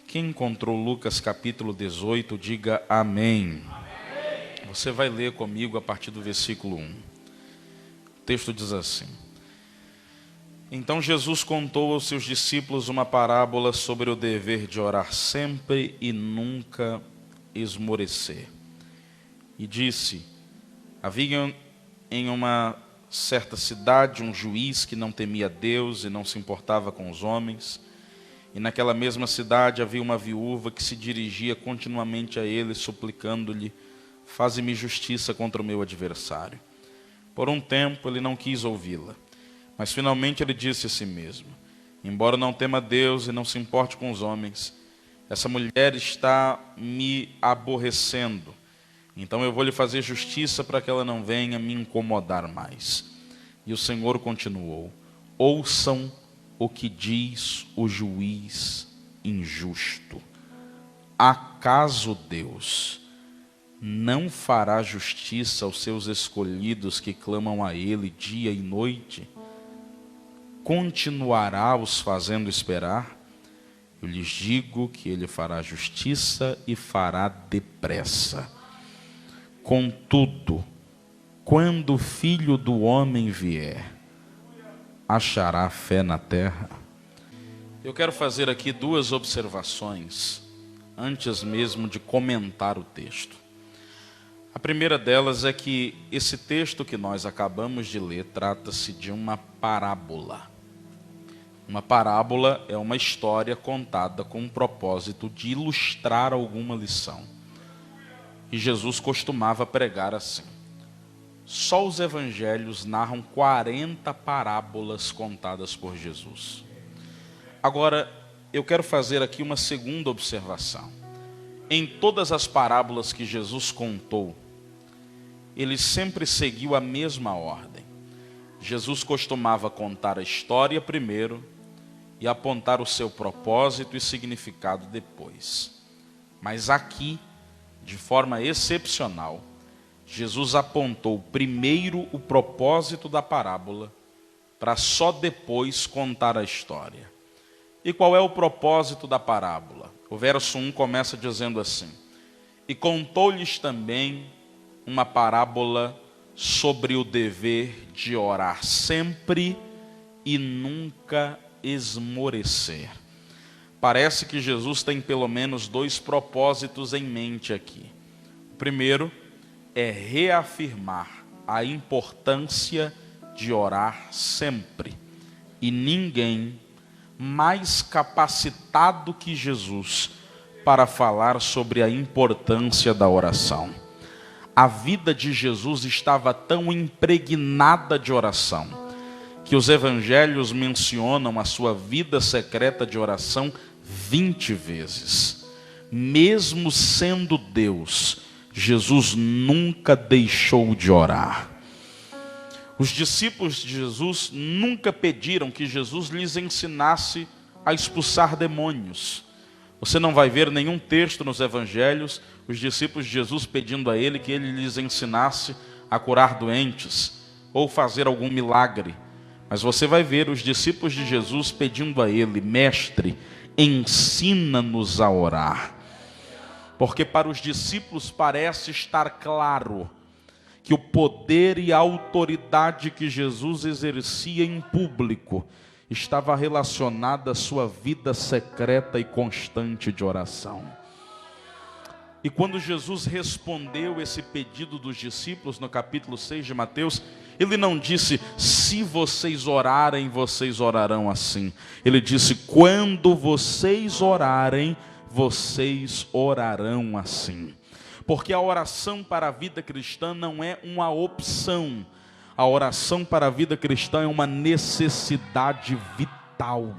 Quem encontrou Lucas capítulo 18, diga amém. Você vai ler comigo a partir do versículo 1. O texto diz assim: Então Jesus contou aos seus discípulos uma parábola sobre o dever de orar sempre e nunca esmorecer. E disse: Havia em uma certa cidade um juiz que não temia Deus e não se importava com os homens. E naquela mesma cidade havia uma viúva que se dirigia continuamente a ele, suplicando-lhe: Faze-me justiça contra o meu adversário. Por um tempo ele não quis ouvi-la, mas finalmente ele disse a si mesmo: Embora não tema Deus e não se importe com os homens, essa mulher está me aborrecendo. Então eu vou lhe fazer justiça para que ela não venha me incomodar mais. E o Senhor continuou: Ouçam o que diz o juiz injusto. Acaso Deus não fará justiça aos seus escolhidos que clamam a Ele dia e noite? Continuará os fazendo esperar? Eu lhes digo que Ele fará justiça e fará depressa. Contudo, quando o Filho do Homem vier, achará fé na terra? Eu quero fazer aqui duas observações, antes mesmo de comentar o texto. A primeira delas é que esse texto que nós acabamos de ler trata-se de uma parábola. Uma parábola é uma história contada com o propósito de ilustrar alguma lição. E Jesus costumava pregar assim. Só os evangelhos narram 40 parábolas contadas por Jesus. Agora, eu quero fazer aqui uma segunda observação. Em todas as parábolas que Jesus contou, ele sempre seguiu a mesma ordem. Jesus costumava contar a história primeiro e apontar o seu propósito e significado depois. Mas aqui, de forma excepcional, Jesus apontou primeiro o propósito da parábola, para só depois contar a história. E qual é o propósito da parábola? O verso 1 começa dizendo assim: E contou-lhes também uma parábola sobre o dever de orar sempre e nunca esmorecer. Parece que Jesus tem pelo menos dois propósitos em mente aqui. O primeiro é reafirmar a importância de orar sempre. E ninguém mais capacitado que Jesus para falar sobre a importância da oração. A vida de Jesus estava tão impregnada de oração, que os evangelhos mencionam a sua vida secreta de oração 20 vezes. Mesmo sendo Deus, Jesus nunca deixou de orar. Os discípulos de Jesus nunca pediram que Jesus lhes ensinasse a expulsar demônios. Você não vai ver nenhum texto nos evangelhos os discípulos de Jesus pedindo a ele que ele lhes ensinasse a curar doentes ou fazer algum milagre. Mas você vai ver os discípulos de Jesus pedindo a ele: Mestre, ensina-nos a orar. Porque para os discípulos parece estar claro que o poder e a autoridade que Jesus exercia em público estava relacionada à sua vida secreta e constante de oração. E quando Jesus respondeu esse pedido dos discípulos no capítulo 6 de Mateus, ele não disse: se vocês orarem, vocês orarão assim. Ele disse: quando vocês orarem, vocês orarão assim. Porque a oração para a vida cristã não é uma opção. A oração para a vida cristã é uma necessidade vital.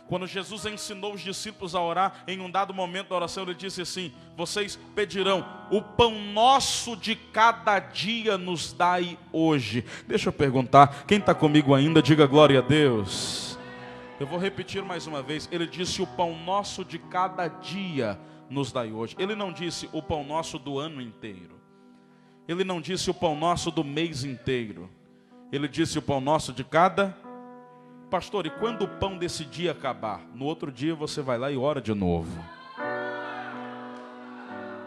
Quando Jesus ensinou os discípulos a orar, em um dado momento da oração, ele disse assim: vocês pedirão, o pão nosso de cada dia nos dai hoje. Deixa eu perguntar, quem está comigo ainda, diga glória a Deus. Eu vou repetir mais uma vez, ele disse: o pão nosso de cada dia nos dai hoje. Ele não disse o pão nosso do ano inteiro. Ele não disse o pão nosso do mês inteiro. Ele disse o pão nosso de cada Pastor, e quando o pão desse dia acabar? No outro dia você vai lá e ora de novo.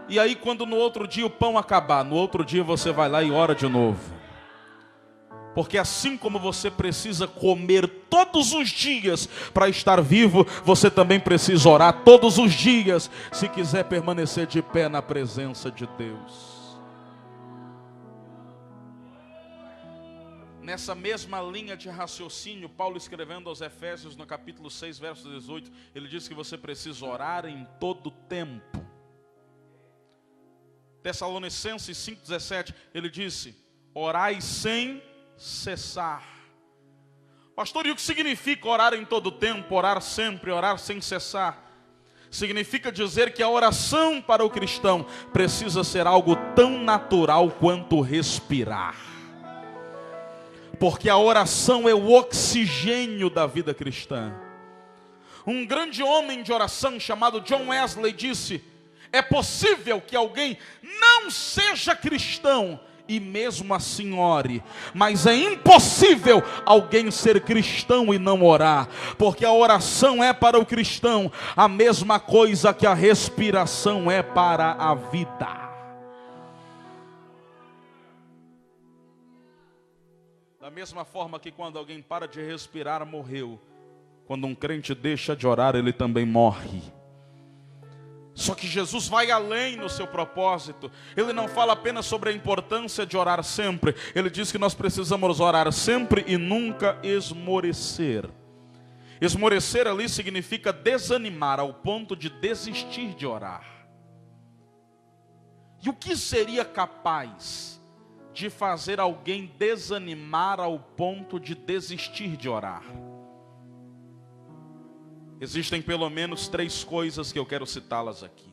E aí quando no outro dia o pão acabar, no outro dia você vai lá e ora de novo. Porque assim como você precisa comer todos os dias para estar vivo, você também precisa orar todos os dias, se quiser permanecer de pé na presença de Deus. Nessa mesma linha de raciocínio, Paulo escrevendo aos Efésios no capítulo 6, verso 18, ele diz que você precisa orar em todo tempo. Tessalonicenses 5,17, ele disse, orai sem cessar. Pastor, e o que significa orar em todo tempo, orar sempre, orar sem cessar? Significa dizer que a oração para o cristão precisa ser algo tão natural quanto respirar. Porque a oração é o oxigênio da vida cristã. Um grande homem de oração chamado John Wesley disse, é possível que alguém não seja cristão e mesmo assim ore, mas é impossível alguém ser cristão e não orar, porque a oração é para o cristão a mesma coisa que a respiração é para a vida. Da mesma forma que quando alguém para de respirar, morreu. Quando um crente deixa de orar, ele também morre. Só que Jesus vai além no seu propósito. Ele não fala apenas sobre a importância de orar sempre. Ele diz que nós precisamos orar sempre e nunca esmorecer. Esmorecer ali significa desanimar ao ponto de desistir de orar. E o que seria capaz de fazer alguém desanimar ao ponto de desistir de orar? Existem pelo menos 3 coisas que eu quero citá-las aqui.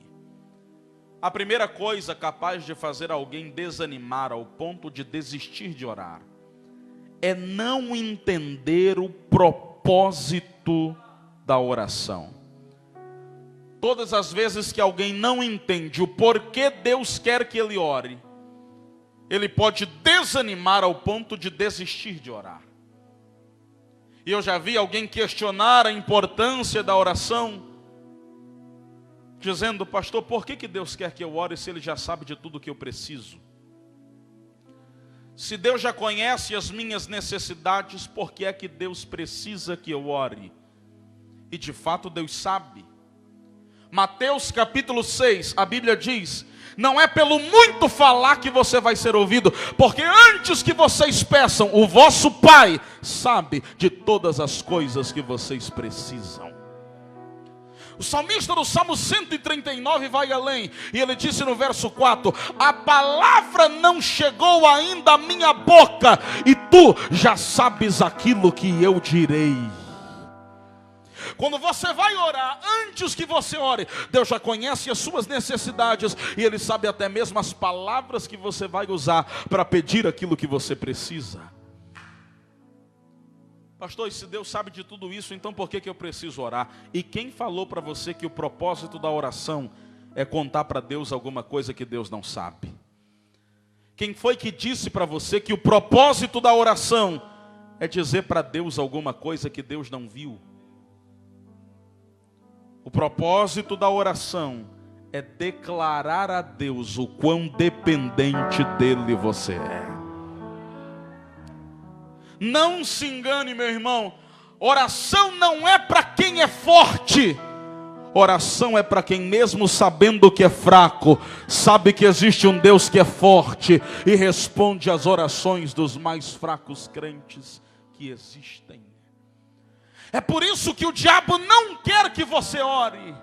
A primeira coisa capaz de fazer alguém desanimar ao ponto de desistir de orar é não entender o propósito da oração. Todas as vezes que alguém não entende o porquê Deus quer que ele ore, ele pode desanimar ao ponto de desistir de orar. E eu já vi alguém questionar a importância da oração, dizendo, pastor, por que Deus quer que eu ore se Ele já sabe de tudo que eu preciso? Se Deus já conhece as minhas necessidades, por que é que Deus precisa que eu ore? E de fato Deus sabe. Mateus capítulo 6, a Bíblia diz, não é pelo muito falar que você vai ser ouvido, porque antes que vocês peçam, o vosso Pai sabe de todas as coisas que vocês precisam. O salmista do Salmo 139 vai além, e ele disse no verso 4, a palavra não chegou ainda à minha boca, e tu já sabes aquilo que eu direi. Quando você vai orar, antes que você ore, Deus já conhece as suas necessidades, e Ele sabe até mesmo as palavras que você vai usar para pedir aquilo que você precisa. Pastor, e se Deus sabe de tudo isso, então por que eu preciso orar? E quem falou para você que o propósito da oração é contar para Deus alguma coisa que Deus não sabe? Quem foi que disse para você que o propósito da oração é dizer para Deus alguma coisa que Deus não viu? O propósito da oração é declarar a Deus o quão dependente dele você é. Não se engane, meu irmão, oração não é para quem é forte. Oração é para quem mesmo sabendo que é fraco, sabe que existe um Deus que é forte e responde às orações dos mais fracos crentes que existem. É por isso que o diabo não quer que você ore.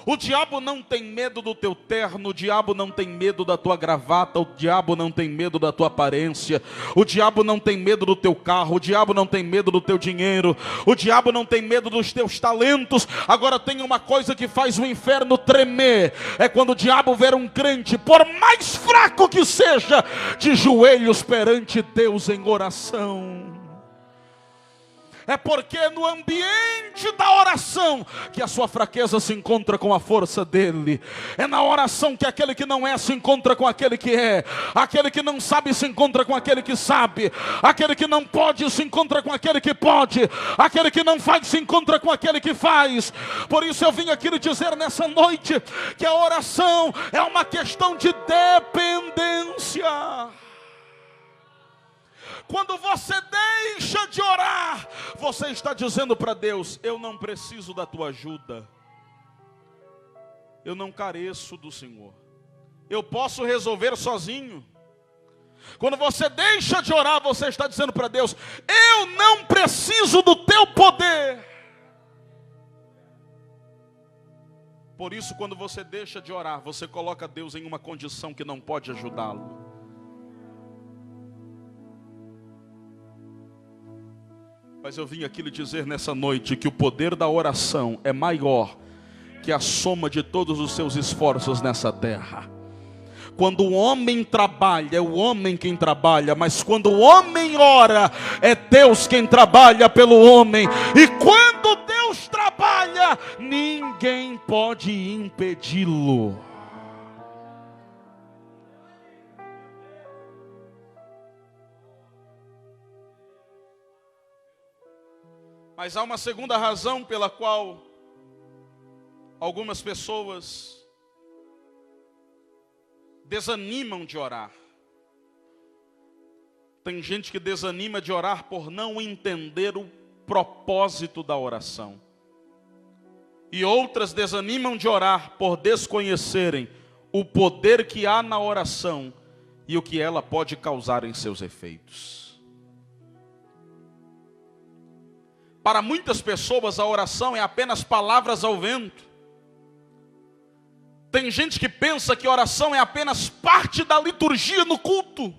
O diabo não tem medo do teu terno, o diabo não tem medo da tua gravata, o diabo não tem medo da tua aparência, o diabo não tem medo do teu carro, o diabo não tem medo do teu dinheiro, o diabo não tem medo dos teus talentos. Agora tem uma coisa que faz o inferno tremer, é quando o diabo ver um crente, por mais fraco que seja, de joelhos perante Deus em oração. É porque no ambiente da oração que a sua fraqueza se encontra com a força dele. É na oração que aquele que não é se encontra com aquele que é. Aquele que não sabe se encontra com aquele que sabe. Aquele que não pode se encontra com aquele que pode. Aquele que não faz se encontra com aquele que faz. Por isso eu vim aqui lhe dizer nessa noite que a oração é uma questão de dependência. Quando você deixa de orar, você está dizendo para Deus: eu não preciso da tua ajuda, eu não careço do Senhor, eu posso resolver sozinho. Quando você deixa de orar, você está dizendo para Deus: eu não preciso do teu poder. Por isso, quando você deixa de orar, você coloca Deus em uma condição que não pode ajudá-lo. Mas eu vim aqui lhe dizer nessa noite que o poder da oração é maior que a soma de todos os seus esforços nessa terra. Quando o homem trabalha, é o homem quem trabalha, mas quando o homem ora, é Deus quem trabalha pelo homem. E quando Deus trabalha, ninguém pode impedi-lo. Mas há uma segunda razão pela qual algumas pessoas desanimam de orar. Tem gente que desanima de orar por não entender o propósito da oração. E outras desanimam de orar por desconhecerem o poder que há na oração e o que ela pode causar em seus efeitos. Para muitas pessoas a oração é apenas palavras ao vento. Tem gente que pensa que oração é apenas parte da liturgia no culto.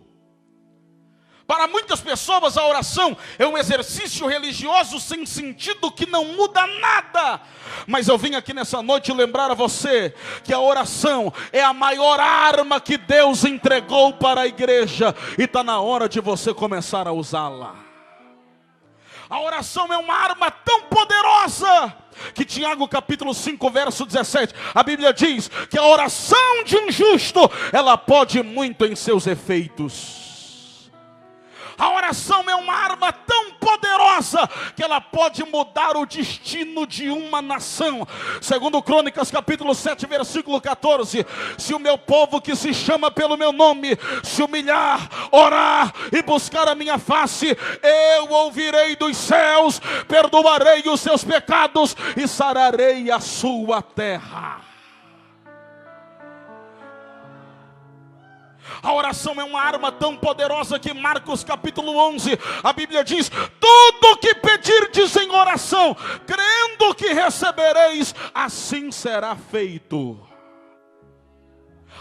Para muitas pessoas a oração é um exercício religioso sem sentido que não muda nada. Mas eu vim aqui nessa noite lembrar a você que a oração é a maior arma que Deus entregou para a igreja. E está na hora de você começar a usá-la. A oração é uma arma tão poderosa que Tiago capítulo 5 verso 17, a Bíblia diz que a oração de um justo, ela pode muito em seus efeitos. A oração é uma arma tão poderosa que ela pode mudar o destino de uma nação. Segundo Crônicas capítulo 7 versículo 14, se o meu povo que se chama pelo meu nome se humilhar, orar e buscar a minha face, eu ouvirei dos céus, perdoarei os seus pecados e sararei a sua terra. A oração é uma arma tão poderosa que Marcos capítulo 11, a Bíblia diz: tudo que pedirdes em oração, crendo que recebereis, assim será feito.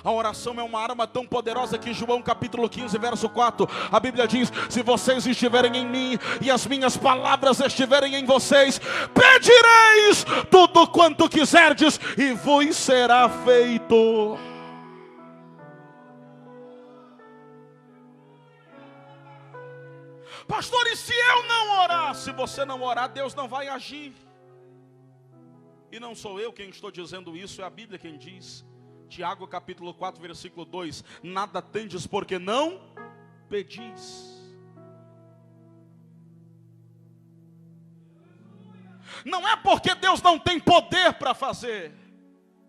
A oração é uma arma tão poderosa que João capítulo 15 verso 4, a Bíblia diz: se vocês estiverem em mim e as minhas palavras estiverem em vocês, pedireis tudo quanto quiserdes e vos será feito. Pastor, e se eu não orar? Se você não orar, Deus não vai agir. E não sou eu quem estou dizendo isso, é a Bíblia quem diz. Tiago capítulo 4 versículo 2, nada tendes porque não pedis. Não é porque Deus não tem poder para fazer,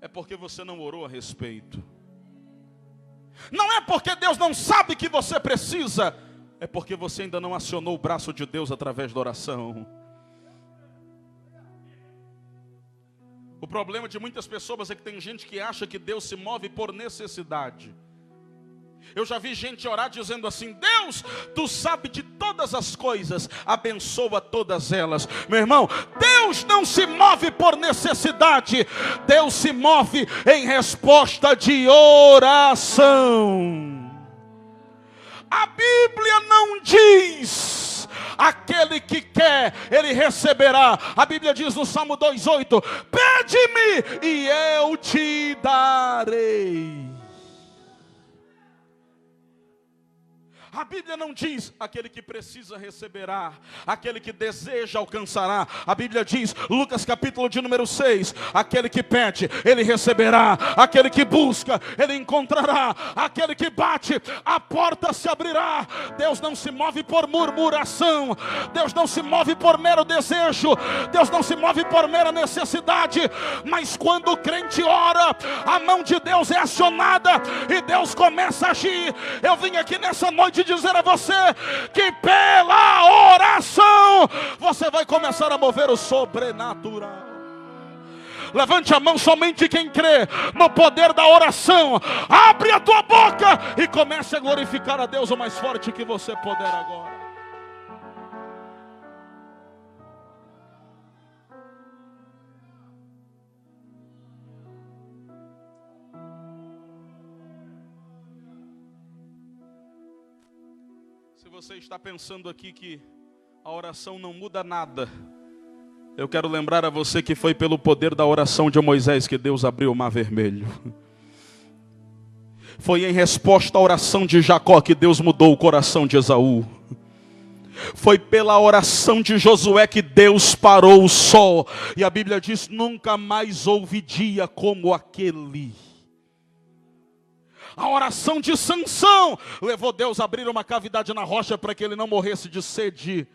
é porque você não orou a respeito. Não é porque Deus não sabe que você precisa, é porque você ainda não acionou o braço de Deus através da oração. O problema de muitas pessoas é que tem gente que acha que Deus se move por necessidade. Eu já vi gente orar dizendo assim: Deus, tu sabes de todas as coisas, abençoa todas elas. Meu irmão, Deus não se move por necessidade, Deus se move em resposta de oração. A Bíblia não diz: aquele que quer, ele receberá. A Bíblia diz no Salmo 2:8: pede-me e eu te darei. A Bíblia não diz aquele que precisa receberá, aquele que deseja alcançará. A Bíblia diz, Lucas capítulo de número 6, aquele que pede, ele receberá, aquele que busca, ele encontrará, aquele que bate, a porta se abrirá. Deus não se move por murmuração, Deus não se move por mero desejo, Deus não se move por mera necessidade, mas quando o crente ora, a mão de Deus é acionada e Deus começa a agir. Eu vim aqui nessa noite dizer a você que pela oração você vai começar a mover o sobrenatural. Levante a mão somente quem crê no poder da oração. Abre a tua boca e comece a glorificar a Deus o mais forte que você puder agora. Se você está pensando aqui que a oração não muda nada, eu quero lembrar a você que foi pelo poder da oração de Moisés que Deus abriu o mar vermelho. Foi em resposta à oração de Jacó que Deus mudou o coração de Esaú. Foi pela oração de Josué que Deus parou o sol. E a Bíblia diz, nunca mais houve dia como aquele. A oração de Sansão levou Deus a abrir uma cavidade na rocha para que ele não morresse de sede.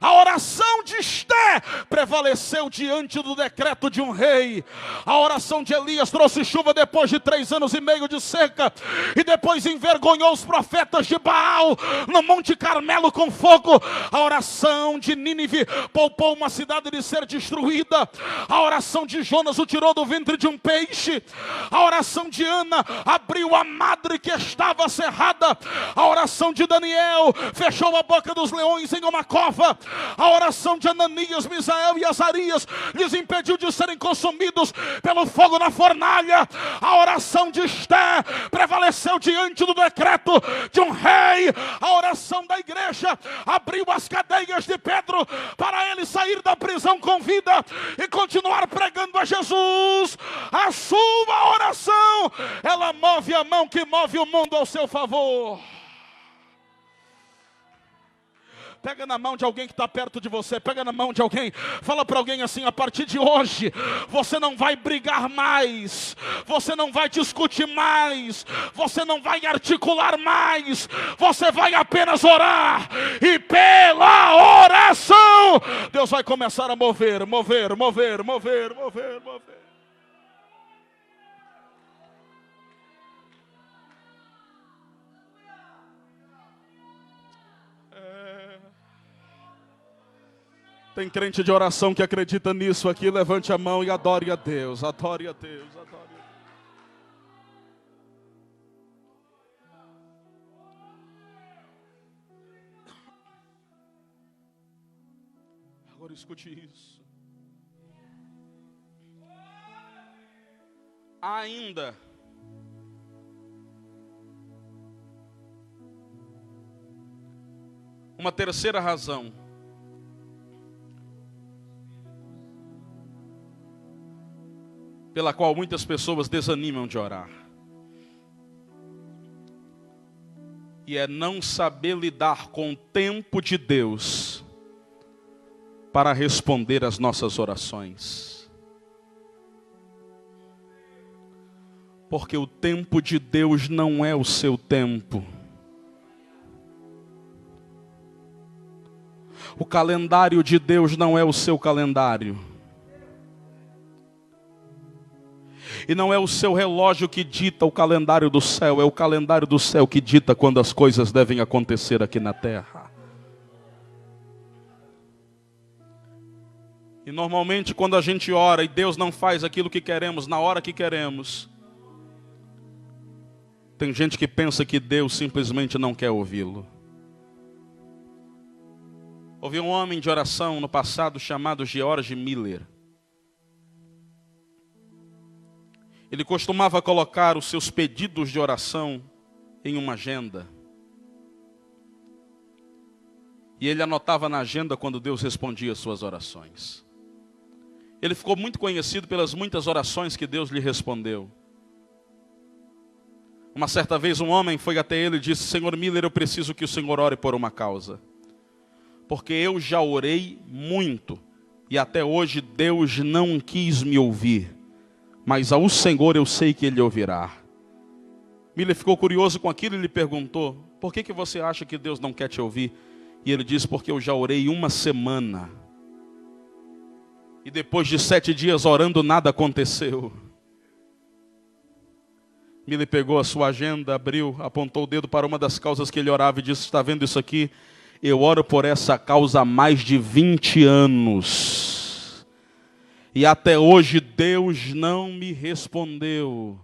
A oração de Esté prevaleceu diante do decreto de um rei. A oração de Elias trouxe chuva depois de 3 anos e meio de seca. E depois envergonhou os profetas de Baal no Monte Carmelo com fogo. A oração de Nínive poupou uma cidade de ser destruída. A oração de Jonas o tirou do ventre de um peixe. A oração de Ana abriu a madre que estava cerrada. A oração de Daniel fechou a boca dos leões em uma cova. A oração de Ananias, Misael e Azarias lhes impediu de serem consumidos pelo fogo na fornalha. A oração de Esté prevaleceu diante do decreto de um rei. A oração da igreja abriu as cadeias de Pedro para ele sair da prisão com vida e continuar pregando a Jesus. A sua oração, ela move a mão que move o mundo ao seu favor. Pega na mão de alguém que está perto de você. Pega na mão de alguém. Fala para alguém assim, a partir de hoje, você não vai brigar mais. Você não vai discutir mais. Você não vai articular mais. Você vai apenas orar. E pela oração, Deus vai começar a mover. Tem crente de oração que acredita nisso aqui, levante a mão e adore a Deus, adore a Deus, adore a Deus. Agora escute isso. Há ainda uma terceira razão pela qual muitas pessoas desanimam de orar. E é não saber lidar com o tempo de Deus para responder às nossas orações. Porque o tempo de Deus não é o seu tempo. O calendário de Deus não é o seu calendário. E não é o seu relógio que dita o calendário do céu, é o calendário do céu que dita quando as coisas devem acontecer aqui na terra. E normalmente quando a gente ora e Deus não faz aquilo que queremos, na hora que queremos, tem gente que pensa que Deus simplesmente não quer ouvi-lo. Houve um homem de oração no passado chamado George Miller. Ele costumava colocar os seus pedidos de oração em uma agenda. E ele anotava na agenda quando Deus respondia às suas orações. Ele ficou muito conhecido pelas muitas orações que Deus lhe respondeu. Uma certa vez um homem foi até ele e disse: Senhor Miller, eu preciso que o senhor ore por uma causa. Porque eu já orei muito e até hoje Deus não quis me ouvir. Mas ao Senhor eu sei que Ele ouvirá. Miller ficou curioso com aquilo e lhe perguntou: por que você acha que Deus não quer te ouvir? E ele disse: porque eu já orei 1 semana. E depois de 7 dias orando, nada aconteceu. Miller pegou a sua agenda, abriu, apontou o dedo para uma das causas que ele orava e disse: está vendo isso aqui? Eu oro por essa causa há mais de 20 anos. E até hoje Deus não me respondeu.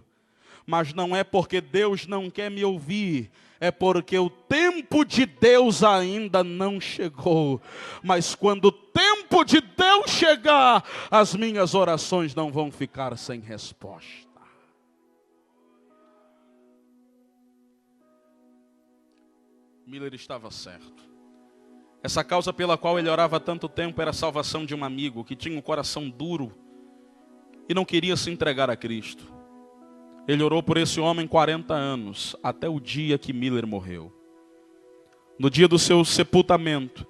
Mas não é porque Deus não quer me ouvir, é porque o tempo de Deus ainda não chegou. Mas quando o tempo de Deus chegar, as minhas orações não vão ficar sem resposta. Miller estava certo. Essa causa pela qual ele orava há tanto tempo era a salvação de um amigo que tinha um coração duro e não queria se entregar a Cristo. Ele orou por esse homem 40 anos, até o dia que Miller morreu. No dia do seu sepultamento,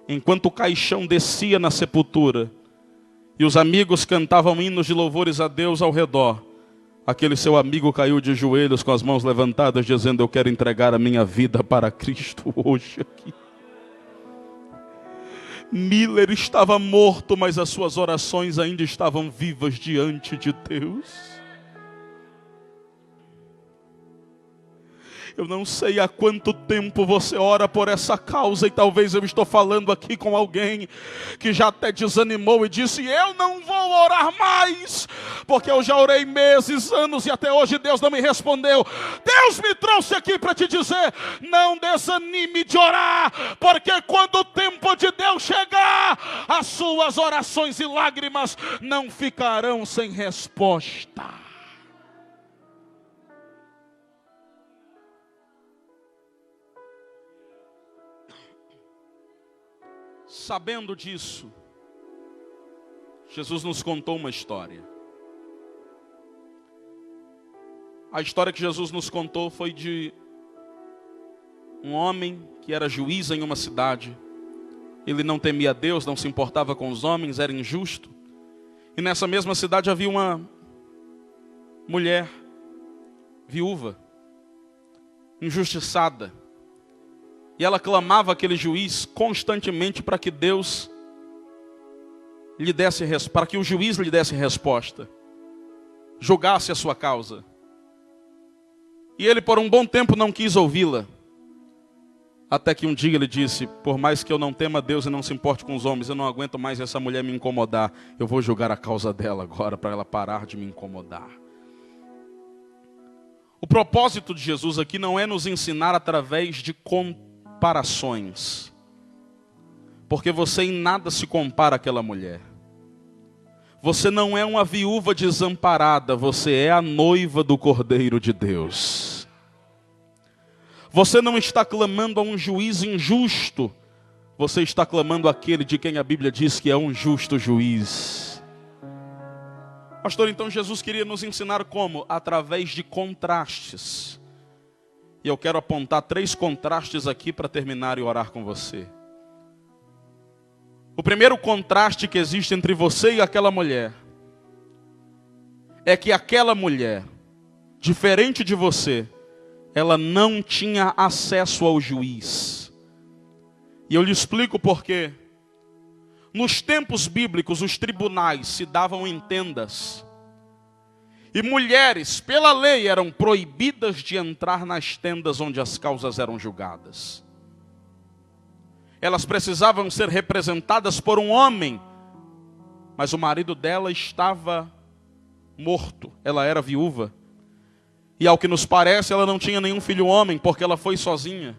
enquanto o caixão descia na sepultura e os amigos cantavam hinos de louvores a Deus ao redor, aquele seu amigo caiu de joelhos com as mãos levantadas, dizendo: eu quero entregar a minha vida para Cristo hoje aqui. Miller estava morto, mas as suas orações ainda estavam vivas diante de Deus. Eu não sei há quanto tempo você ora por essa causa, e talvez eu estou falando aqui com alguém que já até desanimou e disse: eu não vou orar mais, porque eu já orei meses, anos e até hoje Deus não me respondeu. Deus me trouxe aqui para te dizer: não desanime de orar, porque quando o tempo de Deus chegar, as suas orações e lágrimas não ficarão sem resposta. Sabendo disso, Jesus nos contou uma história. A história que Jesus nos contou foi de um homem que era juiz em uma cidade. Ele não temia Deus, não se importava com os homens, era injusto. E nessa mesma cidade havia uma mulher viúva, injustiçada. E ela clamava aquele juiz constantemente para que Deus lhe desse, para que o juiz lhe desse resposta, julgasse a sua causa. E ele por um bom tempo não quis ouvi-la. Até que um dia ele disse: por mais que eu não tema Deus e não se importe com os homens, eu não aguento mais essa mulher me incomodar. Eu vou julgar a causa dela agora, para ela parar de me incomodar. O propósito de Jesus aqui não é nos ensinar através de comparações, porque você em nada se compara àquela mulher. Você não é uma viúva desamparada, você é a noiva do Cordeiro de Deus. Você não está clamando a um juiz injusto, você está clamando àquele de quem a Bíblia diz que é um justo juiz. Pastor, então Jesus queria nos ensinar como? Através de contrastes. E eu quero apontar 3 contrastes aqui para terminar e orar com você. O primeiro contraste que existe entre você e aquela mulher é que aquela mulher, diferente de você, ela não tinha acesso ao juiz. E eu lhe explico por quê. Nos tempos bíblicos, os tribunais se davam em tendas. E mulheres, pela lei, eram proibidas de entrar nas tendas onde as causas eram julgadas. Elas precisavam ser representadas por um homem, mas o marido dela estava morto, ela era viúva. E ao que nos parece, ela não tinha nenhum filho homem, porque ela foi sozinha.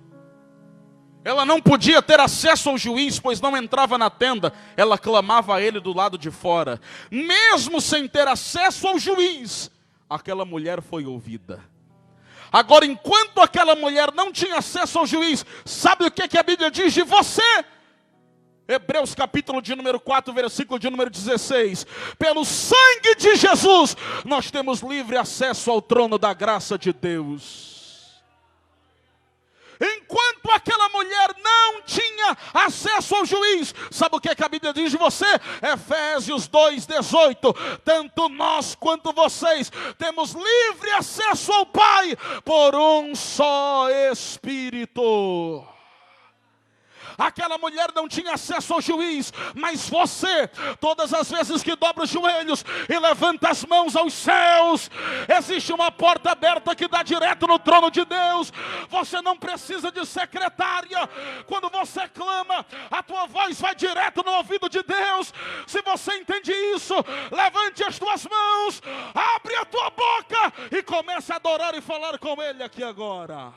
Ela não podia ter acesso ao juiz, pois não entrava na tenda. Ela clamava a ele do lado de fora. Mesmo sem ter acesso ao juiz, aquela mulher foi ouvida. Agora, enquanto aquela mulher não tinha acesso ao juiz, sabe o que a Bíblia diz de você? Hebreus capítulo de número 4, versículo de número 16. Pelo sangue de Jesus, nós temos livre acesso ao trono da graça de Deus. Enquanto aquela mulher não tinha acesso ao juiz, sabe o que a Bíblia diz de você? Efésios 2:18. Tanto nós quanto vocês temos livre acesso ao Pai por um só Espírito. Aquela mulher não tinha acesso ao juiz, mas você, todas as vezes que dobra os joelhos e levanta as mãos aos céus, existe uma porta aberta que dá direto no trono de Deus. Você não precisa de secretária. Quando você clama, a tua voz vai direto no ouvido de Deus. Se você entende isso, levante as tuas mãos, abre a tua boca e comece a adorar e falar com Ele aqui agora.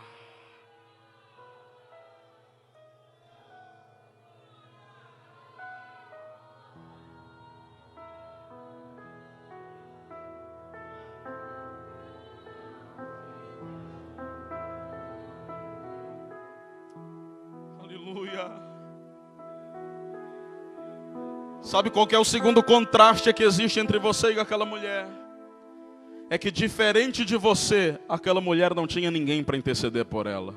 Sabe qual que é o segundo contraste que existe entre você e aquela mulher? É que diferente de você, aquela mulher não tinha ninguém para interceder por ela.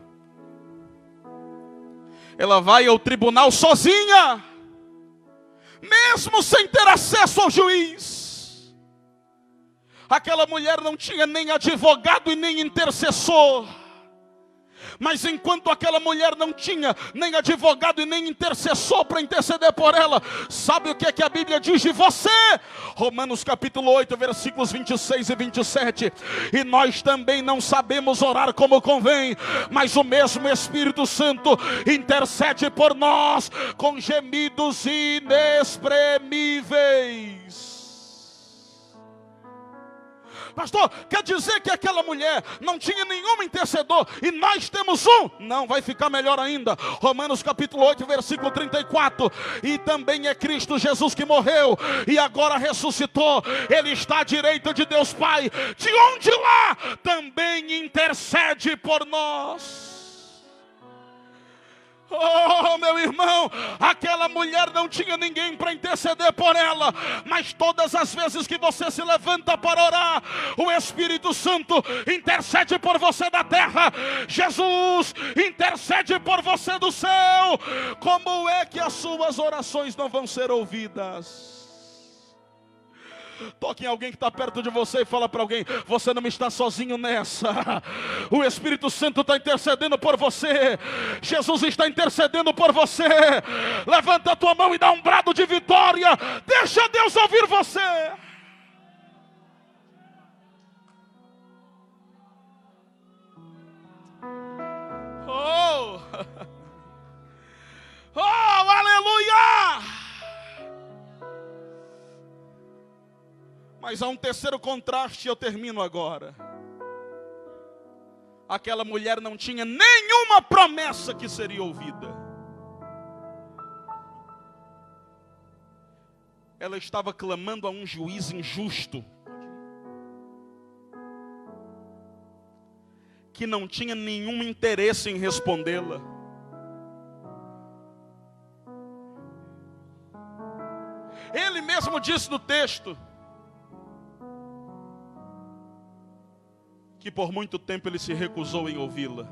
Ela vai ao tribunal sozinha, mesmo sem ter acesso ao juiz. Aquela mulher não tinha nem advogado e nem intercessor. Mas enquanto aquela mulher não tinha nem advogado e nem intercessor para interceder por ela, sabe o que é que a Bíblia diz de você? Romanos capítulo 8, versículos 26 e 27. E nós também não sabemos orar como convém, mas o mesmo Espírito Santo intercede por nós com gemidos inexprimíveis. Pastor, quer dizer que aquela mulher não tinha nenhum intercedor e nós temos um? Não, vai ficar melhor ainda. Romanos capítulo 8, versículo 34. E também é Cristo Jesus que morreu e agora ressuscitou. Ele está à direita de Deus Pai, de onde lá também intercede por nós. Oh, meu irmão, aquela mulher não tinha ninguém para interceder por ela, mas todas as vezes que você se levanta para orar, o Espírito Santo intercede por você da terra. Jesus intercede por você do céu. Como é que as suas orações não vão ser ouvidas? Toque em alguém que está perto de você e fala para alguém: você não está sozinho nessa. O Espírito Santo está intercedendo por você. Jesus está intercedendo por você. Levanta a tua mão e dá um brado de vitória. Deixa Deus ouvir você. Oh, oh, aleluia. Mas há um terceiro contraste, eu termino agora. Aquela mulher não tinha nenhuma promessa que seria ouvida. Ela estava clamando a um juiz injusto, que não tinha nenhum interesse em respondê-la. Ele mesmo disse no texto que por muito tempo ele se recusou em ouvi-la.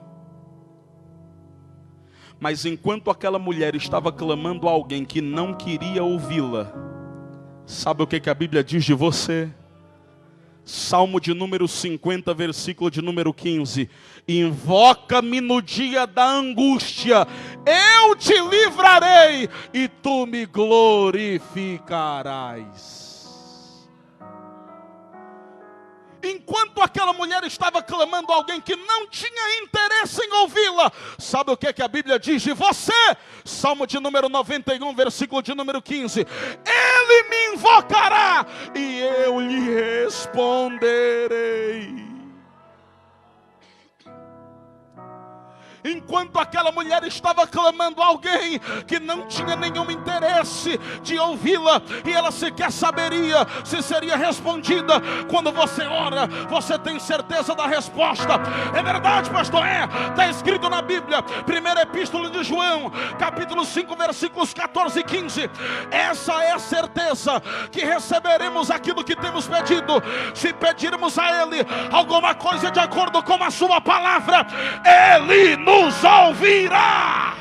Mas enquanto aquela mulher estava clamando a alguém que não queria ouvi-la, sabe o que a Bíblia diz de você? Salmo de número 50, versículo de número 15. Invoca-me no dia da angústia, eu te livrarei e tu me glorificarás. Enquanto aquela mulher estava clamando a alguém que não tinha interesse em ouvi-la, sabe o que a Bíblia diz de você? Salmo de número 91, versículo de número 15. Ele me invocará e eu lhe responderei. Enquanto aquela mulher estava clamando, alguém que não tinha nenhum interesse de ouvi-la, e ela sequer saberia se seria respondida. Quando você ora, você tem certeza da resposta. É verdade, pastor? Está escrito na Bíblia, primeira epístola de João, capítulo 5, versículos 14 e 15. Essa é a certeza que receberemos aquilo que temos pedido, se pedirmos a Ele alguma coisa de acordo com a sua palavra, Ele nos ouvirá.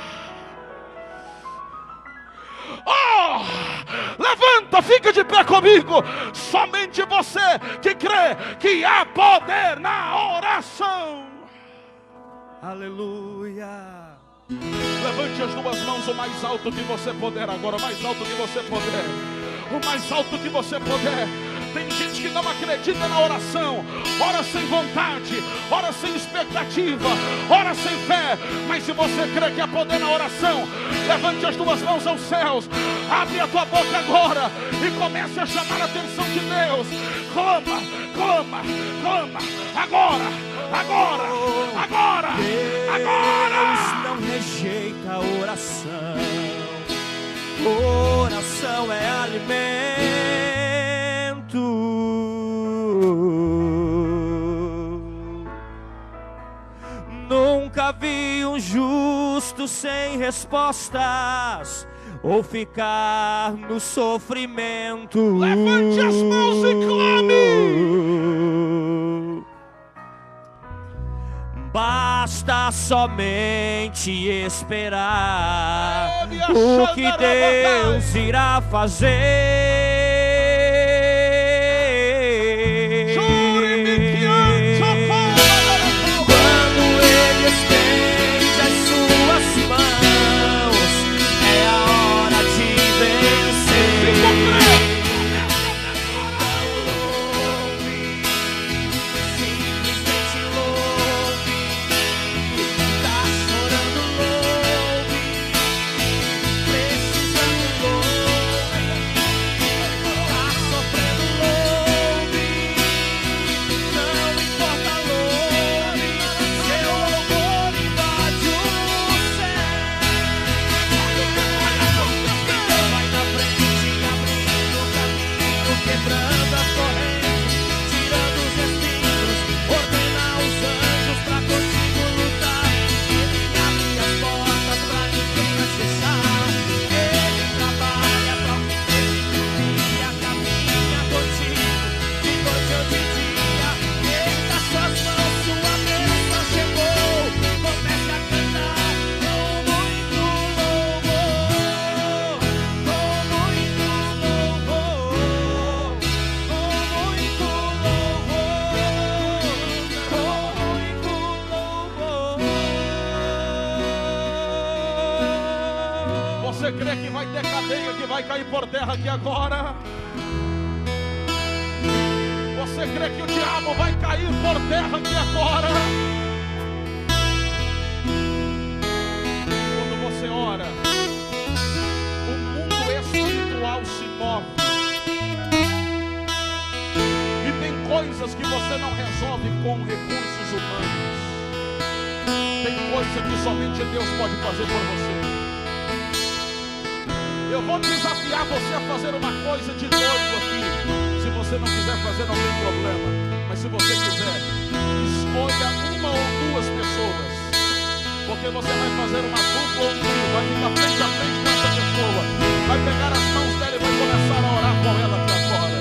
Oh, levanta, fica de pé comigo. Somente você que crê que há poder na oração. Aleluia. Levante as duas mãos o mais alto que você puder agora, o mais alto que você puder, o mais alto que você puder. Tem gente que não acredita na oração, ora sem vontade, ora sem expectativa, ora sem fé. Mas se você crê que há poder na oração, levante as duas mãos aos céus, abre a tua boca agora e comece a chamar a atenção de Deus. Clama, clama, clama, agora, agora, agora, agora. Deus não rejeita a oração. Oração é alimento. Nunca vi um justo sem respostas ou ficar no sofrimento. Levante as mãos e clame. Basta somente esperar o que Deus irá fazer. Quando Ele estende as suas mãos, é a hora de vencer. Simplesmente louve. Tá chorando, louve. Precisando, louve. Tá sofrendo, louve. Não importa, louve. Seu louvor invade o céu. Vai na frente, abrindo o caminho, quebrando as correntes, tirando os espinhos, ordena os anjos pra contigo lutar. Ele abre as portas pra ninguém mais fechar. Ele trabalha pra oferecer e caminha contigo, de noite ou de dia. Erga suas mãos, sua bênção chegou. Comece a cantar com muito louvor, com muito louvor, com muito louvor, com muito louvor. Você crê que vai ter cadeia que vai cair por terra aqui agora? Você crê que o diabo vai cair por terra aqui agora? Quando você ora, o mundo espiritual se move. E tem coisas que você não resolve com recursos humanos. Tem coisa que somente Deus pode fazer por você. Eu vou desafiar você a fazer uma coisa de novo aqui. Se você não quiser fazer, não tem problema. Mas se você quiser, escolha uma ou duas pessoas, porque você vai fazer uma dupla ou um trio. Vai ficar frente a frente com essa pessoa, vai pegar as mãos dela e vai começar a orar com ela aqui agora.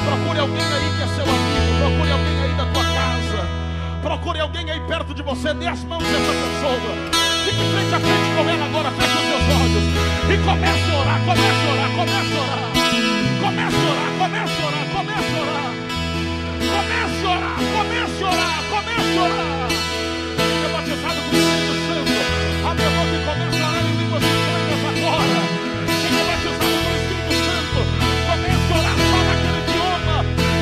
Procure alguém aí que é seu amigo, procure alguém aí da tua casa, procure alguém aí perto de você, dê as mãos dessa pessoa. Fique frente a frente com ela agora, feche os seus olhos e comece a orar, comece a orar, comece a orar. Comece a orar, comece a orar, comece a orar. Comece a orar, comece a orar, comece a orar. Seja batizado com o Espírito Santo. Abre a boca e comece a orar em línguas estranhas agora. Seja batizado com o Espírito Santo. Comece a orar só naquele idioma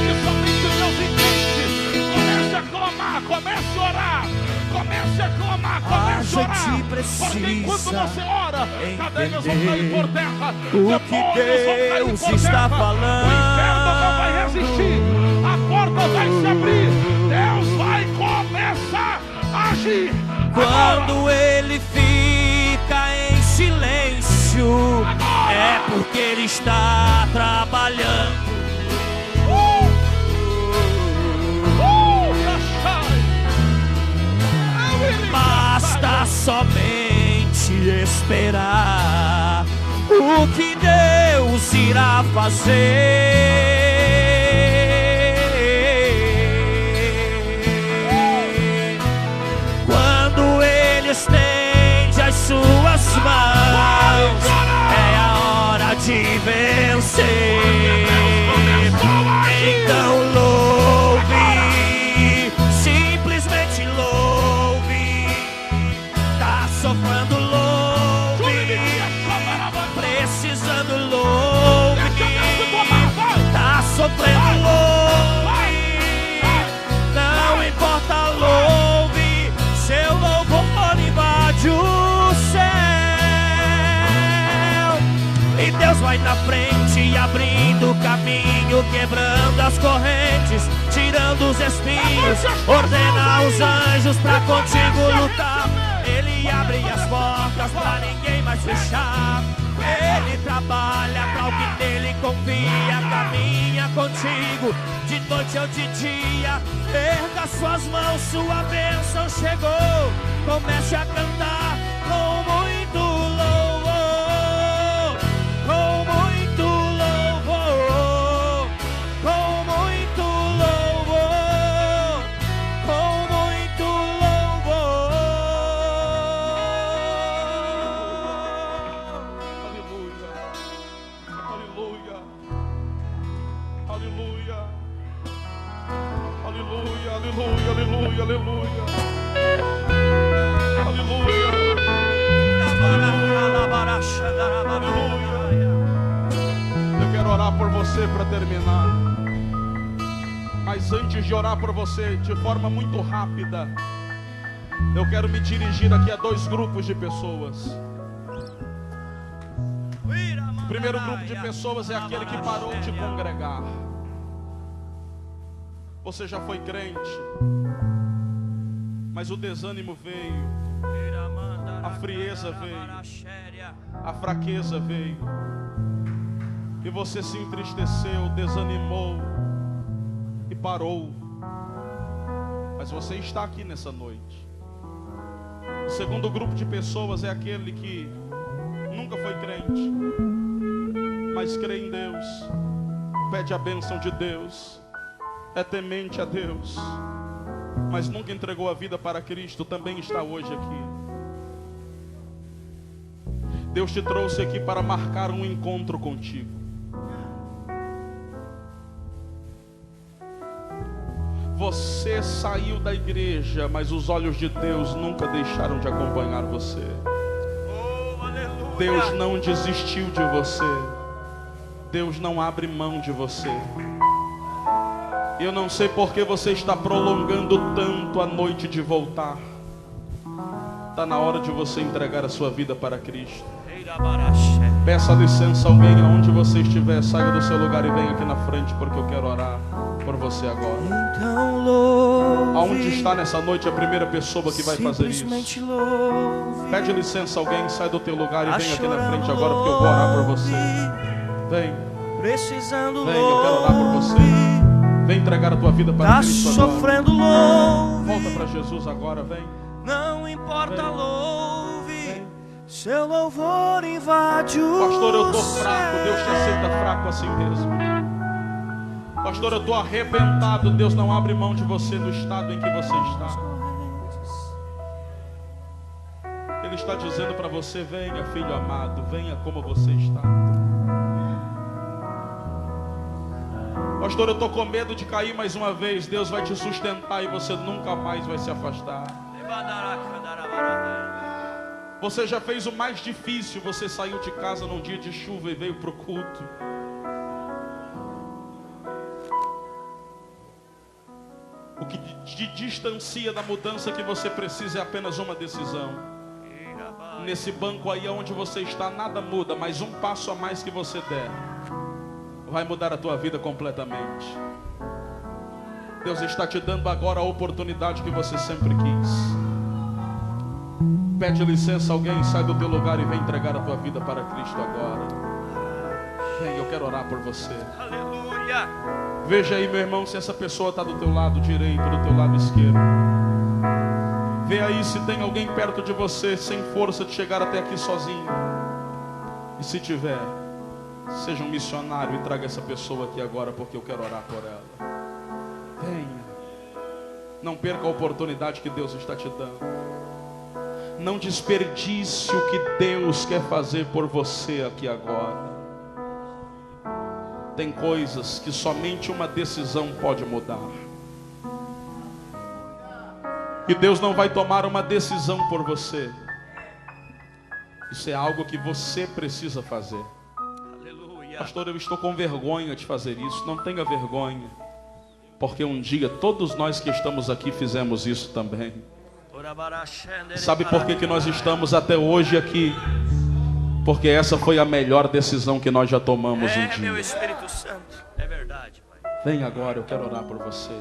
que somente Deus entende. Comece a clamar, comece a orar. Comece a clamar, comece a orar. Porque enquanto você ora, cadeias vão cair por terra. O que Deus está falando. O inferno não vai resistir. A porta vai se abrir. Deus vai começar a agir. Quando ele fica em silêncio, é porque ele está trabalhando. Basta somente esperar o que Deus irá fazer. Quando ele estende as suas mãos, é a hora de vencer. Então louve, simplesmente louve. Tá sofrendo, louve. Precisando, louve. Tá sofrendo, louve. Não importa, louve. Seu louvor invade o céu. E Deus vai na frente, abrindo o caminho, quebrando as correntes, tirando os espinhos, ordena os anjos pra contigo lutar. Ele abre as portas pra ninguém mais fechar. Ele trabalha pra o que nele confia, caminha contigo de noite ou de dia. Erga suas mãos, sua bênção chegou. Comece a cantar com muito louvor, com muito louvor, com muito louvor, com muito louvor. Aleluia, aleluia, aleluia, aleluia, aleluia, aleluia, aleluia, aleluia. Eu quero orar por você para terminar, mas antes de orar por você de forma muito rápida, eu quero me dirigir aqui a dois grupos de pessoas. O primeiro grupo de pessoas é aquele que parou de congregar. Você já foi crente, mas o desânimo veio, a frieza veio, a fraqueza veio, e você se entristeceu, desanimou e parou. Mas você está aqui nessa noite. O segundo grupo de pessoas é aquele que nunca foi crente, mas crê em Deus, pede a bênção de Deus, é temente a Deus, mas nunca entregou a vida para Cristo, também está hoje aqui. Deus te trouxe aqui para marcar um encontro contigo. Você saiu da igreja, mas os olhos de Deus nunca deixaram de acompanhar você. Deus não desistiu de você. Deus não abre mão de você. Eu não sei por que você está prolongando tanto a noite de voltar. Está na hora de você entregar a sua vida para Cristo. Peça licença a alguém aonde você estiver. Saia do seu lugar e venha aqui na frente, porque eu quero orar por você agora. Então louve. Aonde está nessa noite a primeira pessoa que vai fazer isso? Louve. Pede licença a alguém, sai do teu lugar e vem aqui na frente agora, porque eu vou orar por você. Vem, Precisando, vem, eu quero orar por você. Vem entregar a tua vida para Cristo agora. Sofrendo, louve. Volta para Jesus agora, vem. Não importa, Vem. louve. Vem. Seu louvor invade o Pastor, eu estou céu. fraco, Deus te aceita fraco assim mesmo. Pastor, eu estou arrebentado, Deus não abre mão de você no estado em que você está. Ele está dizendo para você, venha filho amado, venha como você está. Pastor, eu estou com medo de cair mais uma vez. Deus vai te sustentar e você nunca mais vai se afastar. Você já fez o mais difícil. Você saiu de casa num dia de chuva e veio para o culto. O que te distancia da mudança que você precisa é apenas uma decisão. Nesse banco aí onde você está, nada muda, mas um passo a mais que você der vai mudar a tua vida completamente. Deus está te dando agora a oportunidade que você sempre quis. Pede licença a alguém, sai do teu lugar e vem entregar a tua vida para Cristo agora. Vem, eu quero orar por você. Aleluia. Veja aí, meu irmão, se essa pessoa está do teu lado direito, do teu lado esquerdo. Vê aí se tem alguém perto de você sem força de chegar até aqui sozinho. E se tiver, seja um missionário e traga essa pessoa aqui agora, porque eu quero orar por ela. Venha. Não perca a oportunidade que Deus está te dando. Não desperdice o que Deus quer fazer por você aqui agora. Tem coisas que somente uma decisão pode mudar. E Deus não vai tomar uma decisão por você. Isso é algo que você precisa fazer. Aleluia. Pastor, eu estou com vergonha de fazer isso. Não tenha vergonha. Porque um dia todos nós que estamos aqui fizemos isso também. Sabe por que nós estamos até hoje aqui? Porque essa foi a melhor decisão que nós já tomamos um dia. Meu Espírito Santo, é verdade, Pai. Vem agora, eu quero orar por você.